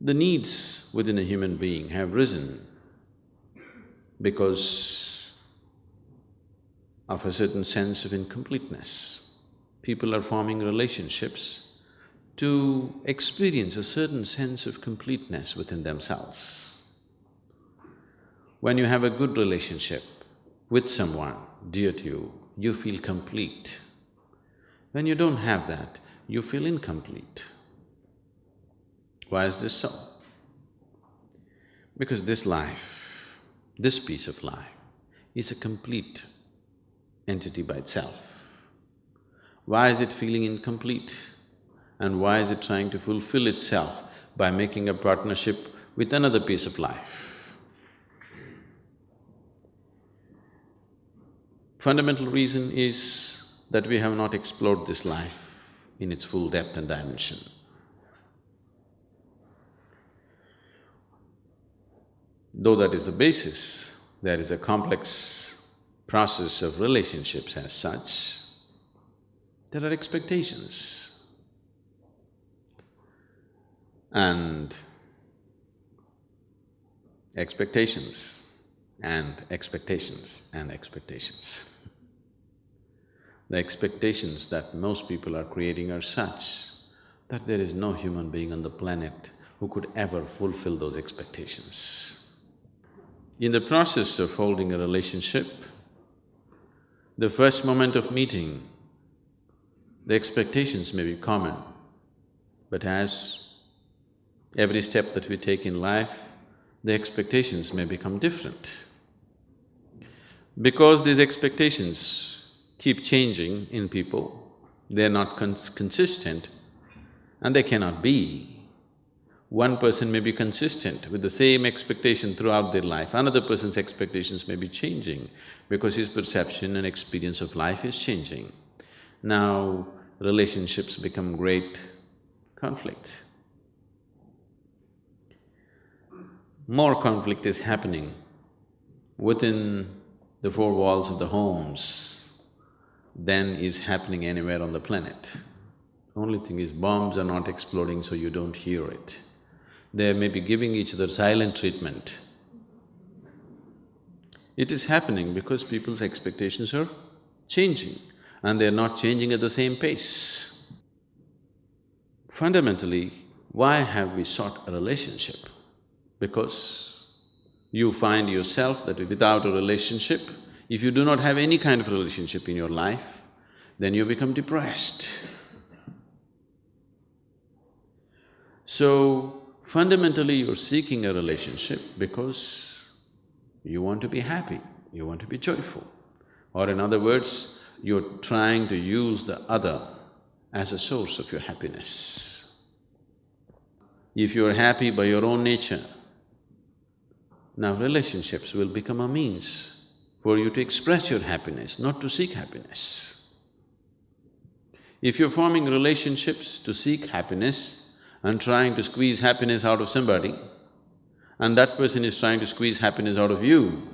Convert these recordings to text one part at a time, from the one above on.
The needs within a human being have risen because of a certain sense of incompleteness. People are forming relationships to experience a certain sense of completeness within themselves. When you have a good relationship with someone dear to you, you feel complete. When you don't have that, you feel incomplete. Why is this so? Because this life, this piece of life, is a complete entity by itself. Why is it feeling incomplete? And why is it trying to fulfill itself by making a partnership with another piece of life? Fundamental reason is that we have not explored this life in its full depth and dimension. Though that is the basis, there is a complex process of relationships as such. There are expectations. And expectations, and expectations, and expectations. The expectations that most people are creating are such that there is no human being on the planet who could ever fulfill those expectations. In the process of holding a relationship, the first moment of meeting, the expectations may be common, but as every step that we take in life, the expectations may become different. Because these expectations keep changing in people, they're not consistent and they cannot be. One person may be consistent with the same expectation throughout their life, another person's expectations may be changing because his perception and experience of life is changing. Now, relationships become great conflict. More conflict is happening within the four walls of the homes than is happening anywhere on the planet. Only thing is, bombs are not exploding so you don't hear it. They may be giving each other silent treatment. It is happening because people's expectations are changing and they're not changing at the same pace. Fundamentally, why have we sought a relationship? Because you find yourself that without a relationship, if you do not have any kind of relationship in your life, then you become depressed. So, fundamentally you're seeking a relationship because you want to be happy, you want to be joyful. Or in other words, you're trying to use the other as a source of your happiness. If you're happy by your own nature, now relationships will become a means for you to express your happiness, not to seek happiness. If you're forming relationships to seek happiness and trying to squeeze happiness out of somebody, and that person is trying to squeeze happiness out of you,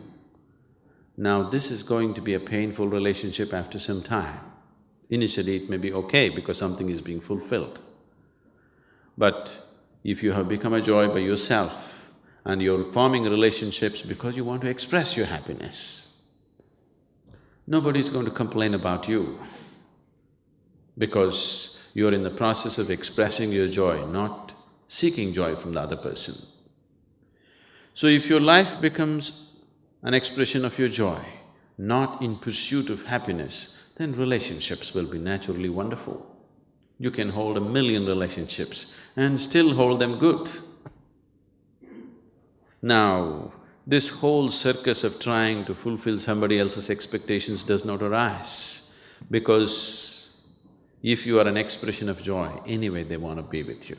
now this is going to be a painful relationship after some time. Initially it may be okay because something is being fulfilled. But if you have become a joy by yourself and you're forming relationships because you want to express your happiness, nobody's going to complain about you because you're in the process of expressing your joy, not seeking joy from the other person. So if your life becomes an expression of your joy, not in pursuit of happiness, then relationships will be naturally wonderful. You can hold 1,000,000 relationships and still hold them good. Now, this whole circus of trying to fulfill somebody else's expectations does not arise, because if you are an expression of joy, anyway they want to be with you.